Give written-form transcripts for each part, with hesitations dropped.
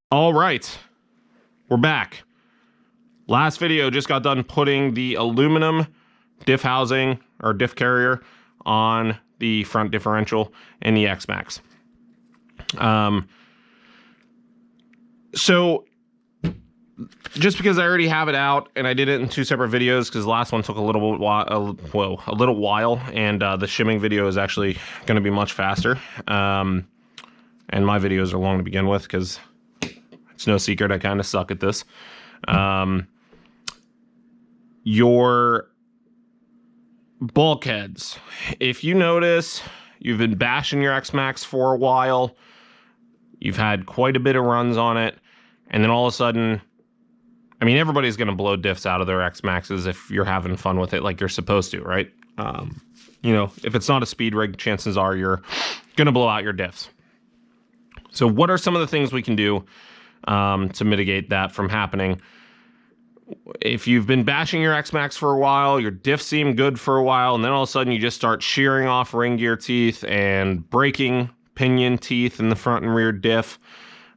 All right, we're back. Last video just got done putting the aluminum diff housing or diff carrier on the front differential in the X-Maxx. So just because I already have it out and I did it in two separate videos because the last one took a little while, and the shimming video is actually going to be much faster. And my videos are long to begin with because it's no secret I kind of suck at this. Your bulkheads. If you notice, you've been bashing your X-Maxx for a while. You've had quite a bit of runs on it. And then all of a sudden, I mean, everybody's going to blow diffs out of their X-Maxxes if you're having fun with it like you're supposed to, right? You know, if it's not a speed rig, chances are you're going to blow out your diffs. So what are some of the things we can do to mitigate that from happening? If you've been bashing your X-Maxx for a while, your diffs seem good for a while, and then all of a sudden you just start shearing off ring gear teeth and breaking pinion teeth in the front and rear diff,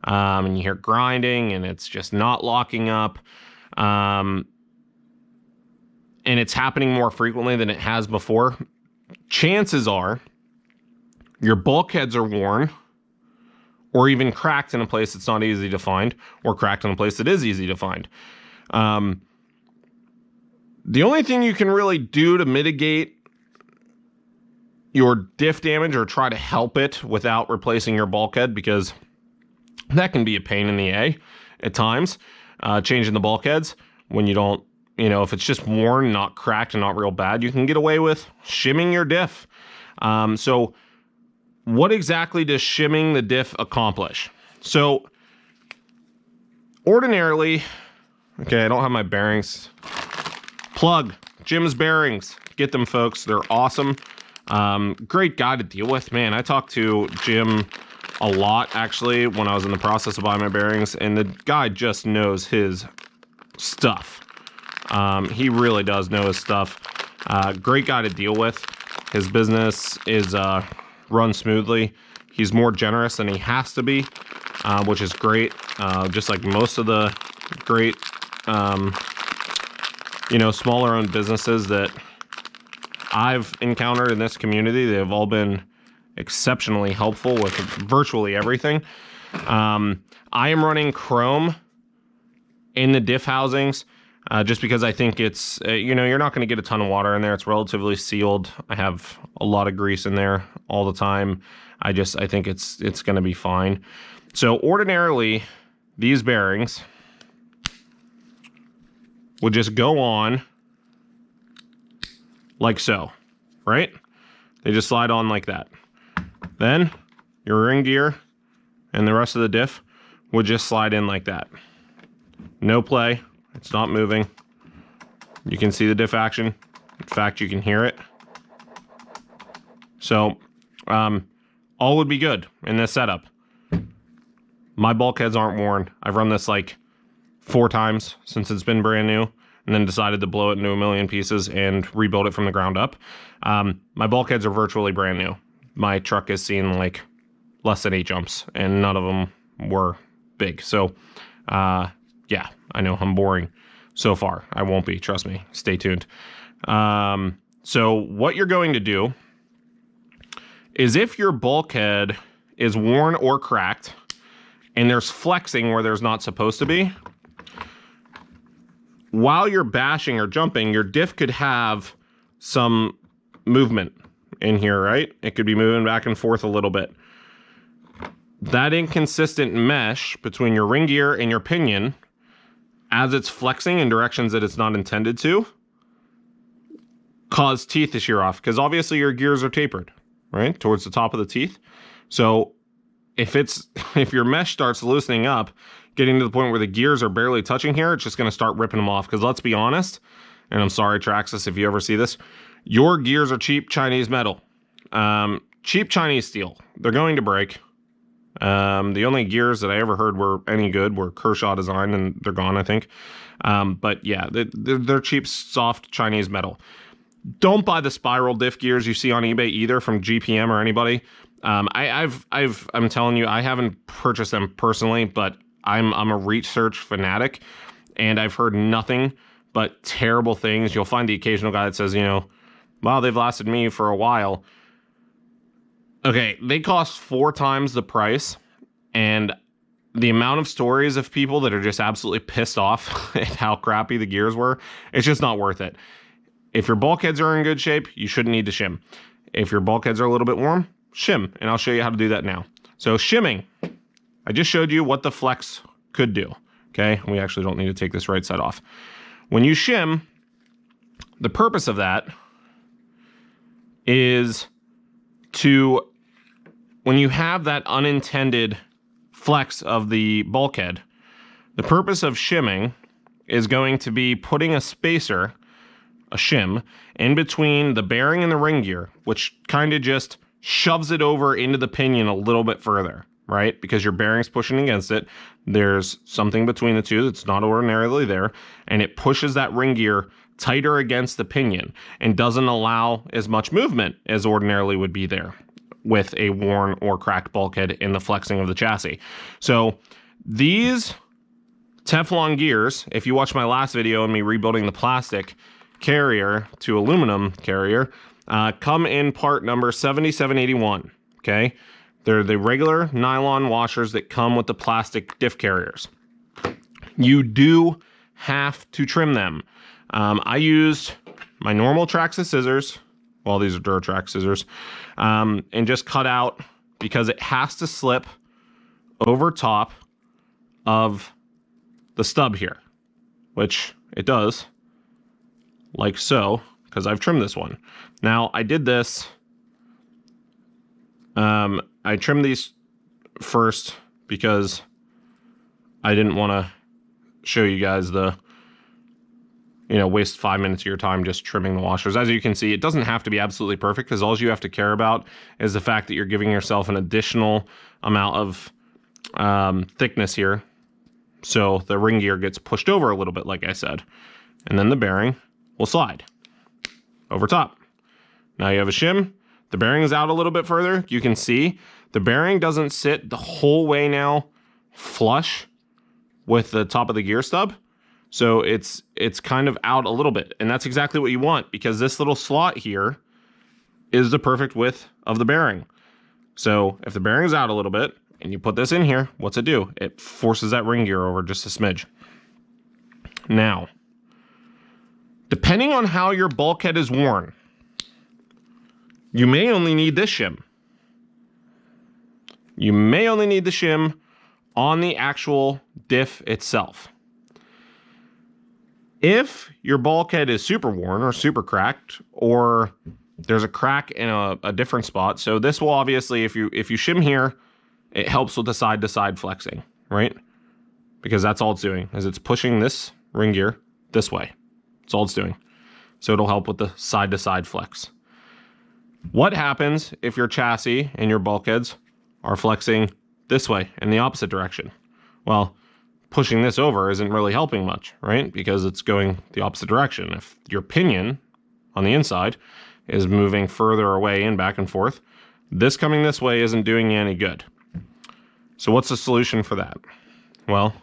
and you hear grinding and it's just not locking up, and it's happening more frequently than it has before, chances are your bulkheads are worn or even cracked in a place that's not easy to find, or cracked in a place that is easy to find. The only thing you can really do to mitigate your diff damage or try to help it without replacing your bulkhead, because that can be a pain in the A at times, changing the bulkheads when you don't, you know, if it's just worn, not cracked and not real bad, you can get away with shimming your diff. So what exactly does shimming the diff accomplish? So ordinarily, okay, I don't have my bearings. Plug Jim's bearings. Get them, folks. They're awesome. Great guy to deal with. Man, I talked to Jim a lot, actually, when I was in the process of buying my bearings, and the guy just knows his stuff. He really does know his stuff. Great guy to deal with. His business is run smoothly. He's more generous than he has to be, which is great. Just like most of the great you know, smaller owned businesses that I've encountered in this community, they've all been exceptionally helpful with virtually everything. I am running chrome in the diff housings just because I think it's, you know, you're not going to get a ton of water in there. It's relatively sealed. I have a lot of grease in there all the time. I think it's going to be fine. So ordinarily, these bearings would just go on like so, right? They just slide on like that. Then your ring gear and the rest of the diff would just slide in like that. No play. It's not moving. You can see the diff action. In fact, you can hear it. So all would be good in this setup. My bulkheads aren't worn. I've run this like 4 times since it's been brand new, and then decided to blow it into a million pieces and rebuild it from the ground up. My bulkheads are virtually brand new. My truck has seen like less than 8 jumps, and none of them were big. So yeah, I know I'm boring so far. I won't be, trust me. Stay tuned. So what you're going to do is, if your bulkhead is worn or cracked and there's flexing where there's not supposed to be, while you're bashing or jumping, your diff could have some movement in here, right? It could be moving back and forth a little bit. That inconsistent mesh between your ring gear and your pinion, as it's flexing in directions that it's not intended to, cause teeth to shear off, because obviously your gears are tapered, right, towards the top of the teeth. So if your mesh starts loosening up, getting to the point where the gears are barely touching here, it's just going to start ripping them off. Because let's be honest, and I'm sorry, Traxxas, if you ever see this, your gears are cheap Chinese metal. Cheap Chinese steel. They're going to break. The only gears that I ever heard were any good were Kershaw design, and they're gone, I think. But yeah, they're cheap, soft Chinese metal. Don't buy the spiral diff gears you see on eBay either from GPM or anybody. I'm telling you, I haven't purchased them personally, but I'm a research fanatic, and I've heard nothing but terrible things. You'll find the occasional guy that says, you know, wow, they've lasted me for a while. Okay, they cost 4 times the price, and the amount of stories of people that are just absolutely pissed off at how crappy the gears were, it's just not worth it. If your bulkheads are in good shape, you shouldn't need to shim. If your bulkheads are a little bit warm, shim, and I'll show you how to do that now. So shimming, I just showed you what the flex could do, okay? We actually don't need to take this right side off. When you shim, the purpose of that is to, when you have that unintended flex of the bulkhead, the purpose of shimming is going to be putting a spacer, a shim, in between the bearing and the ring gear, which kind of just shoves it over into the pinion a little bit further, right? Because your bearing's pushing against it. There's something between the two that's not ordinarily there, and it pushes that ring gear tighter against the pinion and doesn't allow as much movement as ordinarily would be there with a worn or cracked bulkhead in the flexing of the chassis. So these Teflon gears, if you watch my last video on me rebuilding the plastic carrier to aluminum carrier, come in part number 7781, okay? They're the regular nylon washers that come with the plastic diff carriers. You do have to trim them. I used my normal Traxxas scissors, well, these are Duratrax scissors, and just cut out, because it has to slip over top of the stub here, which it does, like so, because I've trimmed this one. Now, I did this, I trimmed these first because I didn't want to show you guys the, you know, waste 5 minutes of your time just trimming the washers. As you can see, it doesn't have to be absolutely perfect, because all you have to care about is the fact that you're giving yourself an additional amount of thickness here. So the ring gear gets pushed over a little bit, like I said, and then the bearing will slide over top. Now you have a shim. The bearing is out a little bit further. You can see the bearing doesn't sit the whole way now flush with the top of the gear stub. So it's kind of out a little bit, and that's exactly what you want, because this little slot here is the perfect width of the bearing. So if the bearing's out a little bit and you put this in here, what's it do? It forces that ring gear over just a smidge. Now, depending on how your bulkhead is worn, you may only need this shim. You may only need the shim on the actual diff itself. If your bulkhead is super worn or super cracked, or there's a crack in a different spot, so this will obviously, if you shim here, it helps with the side-to-side flexing, right? Because that's all it's doing, is it's pushing this ring gear this way. That's all it's doing. So it'll help with the side-to-side flex. What happens if your chassis and your bulkheads are flexing this way in the opposite direction? Well, pushing this over isn't really helping much, right? Because it's going the opposite direction. If your pinion on the inside is moving further away and back and forth, this coming this way isn't doing you any good. So what's the solution for that? Well,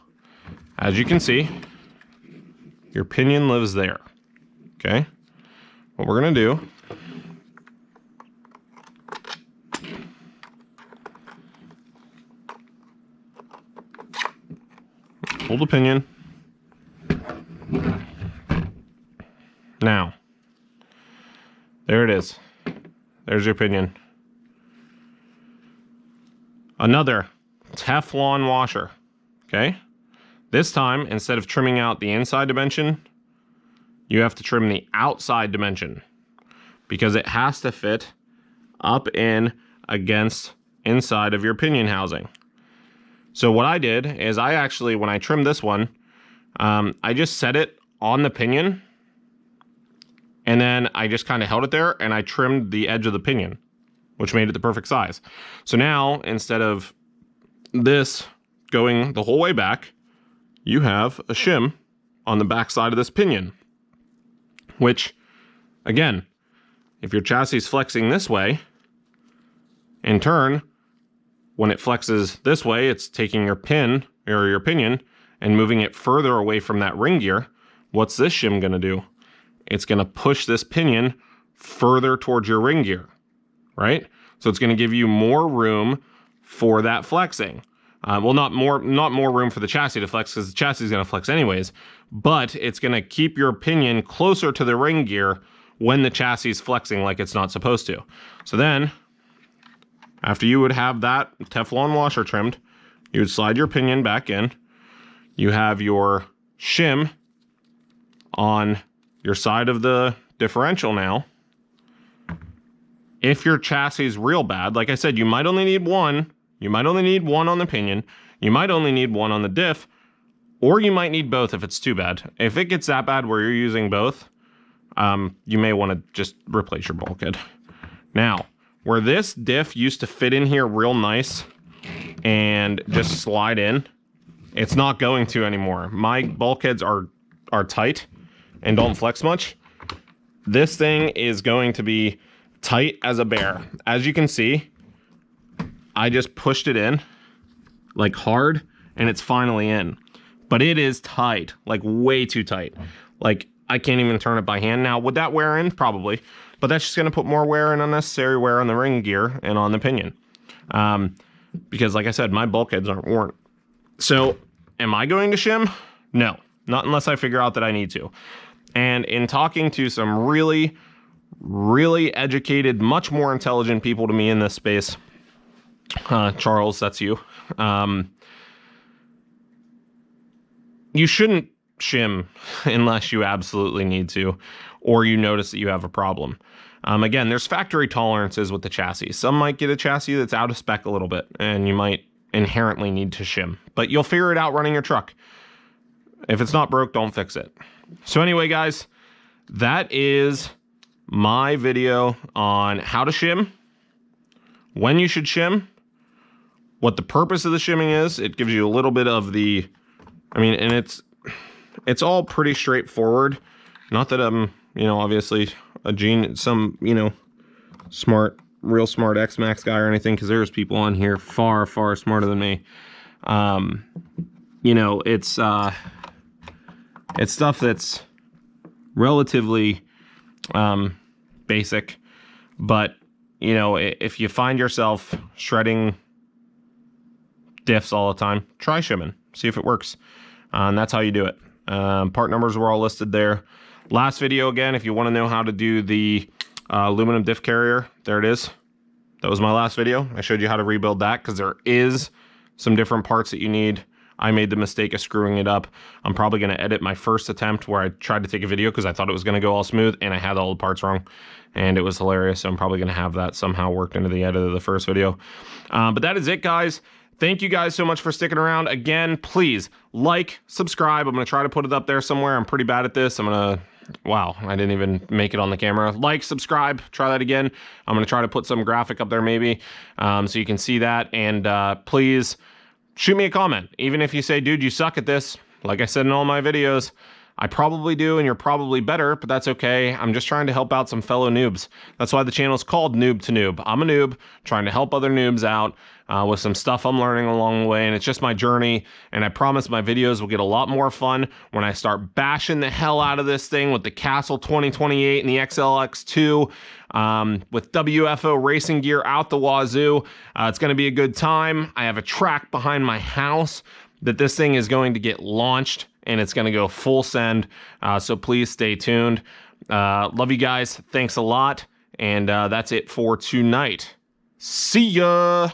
as you can see, your pinion lives there, okay? What we're gonna do, pull the pinion. Now, there it is. There's your pinion. Another Teflon washer, okay? This time, instead of trimming out the inside dimension, you have to trim the outside dimension, because it has to fit up in against inside of your pinion housing. So what I did is I actually, when I trimmed this one, I just set it on the pinion, and then I just kind of held it there, and I trimmed the edge of the pinion, which made it the perfect size. So now, instead of this going the whole way back, you have a shim on the back side of this pinion, which, again, if your chassis is flexing this way, in turn, when it flexes this way, it's taking your pin or your pinion and moving it further away from that ring gear, what's this shim going to do? It's going to push this pinion further towards your ring gear, right? So it's going to give you more room for that flexing. Well, not more room for the chassis to flex, because the chassis is going to flex anyways, but it's going to keep your pinion closer to the ring gear when the chassis is flexing like it's not supposed to. So then, after you would have that Teflon washer trimmed, you would slide your pinion back in. You have your shim on your side of the differential now. If your chassis is real bad, like I said, you might only need one. You might only need one on the pinion. You might only need one on the diff, or you might need both if it's too bad. If it gets that bad where you're using both, you may want to just replace your bulkhead. Now, where this diff used to fit in here real nice and just slide in, it's not going to anymore. My bulkheads are tight and don't flex much. This thing is going to be tight as a bear. As you can see, I just pushed it in like hard and it's finally in. But it is tight, like way too tight. Like I can't even turn it by hand. Now, would that wear in? Probably. But that's just going to put more wear and unnecessary wear on the ring gear and on the pinion. Because like I said, my bulkheads aren't worn. So am I going to shim? No, not unless I figure out that I need to. And in talking to some really educated, much more intelligent people to me in this space, Charles, that's you. You shouldn't shim unless you absolutely need to, or you notice that you have a problem. Again, there's factory tolerances with the chassis. Some might get a chassis that's out of spec a little bit, and you might inherently need to shim. But you'll figure it out running your truck. If it's not broke, don't fix it. So anyway, guys, that is my video on how to shim, when you should shim, what the purpose of the shimming is. It gives you a little bit of the, I mean, and it's all pretty straightforward. Not that I'm, obviously a genius, some, smart, real smart X-Maxx guy or anything, because there's people on here far smarter than me. It's stuff that's relatively basic, but if you find yourself shredding diffs all the time, try shimming, see if it works. And that's how you do it. Part numbers were all listed there. Last video, again, if you want to know how to do the aluminum diff carrier, there it is. That was my last video. I showed you how to rebuild that, because there is some different parts that you need. I made the mistake of screwing it up. I'm probably going to edit my first attempt where I tried to take a video because I thought it was going to go all smooth, and I had all the parts wrong, and it was hilarious. So I'm probably going to have that somehow worked into the edit of the first video. But that is it, guys. Thank you guys so much for sticking around. Again, please like, subscribe. I'm going to try to put it up there somewhere. I'm pretty bad at this. Wow, I didn't even make it on the camera. Like, subscribe, try that again. I'm going to try to put some graphic up there maybe, so you can see that. And please shoot me a comment. Even if you say, dude, you suck at this. Like I said in all my videos, I probably do, and you're probably better, but that's okay. I'm just trying to help out some fellow noobs. That's why the channel is called Noob to Noob. I'm a noob trying to help other noobs out with some stuff I'm learning along the way, and it's just my journey, and I promise my videos will get a lot more fun when I start bashing the hell out of this thing with the Castle 2028 and the XLX2 with WFO racing gear out the wazoo. It's going to be a good time. I have a track behind my house that this thing is going to get launched, and it's going to go full send. So please stay tuned. Love you guys. Thanks a lot. And that's it for tonight. See ya.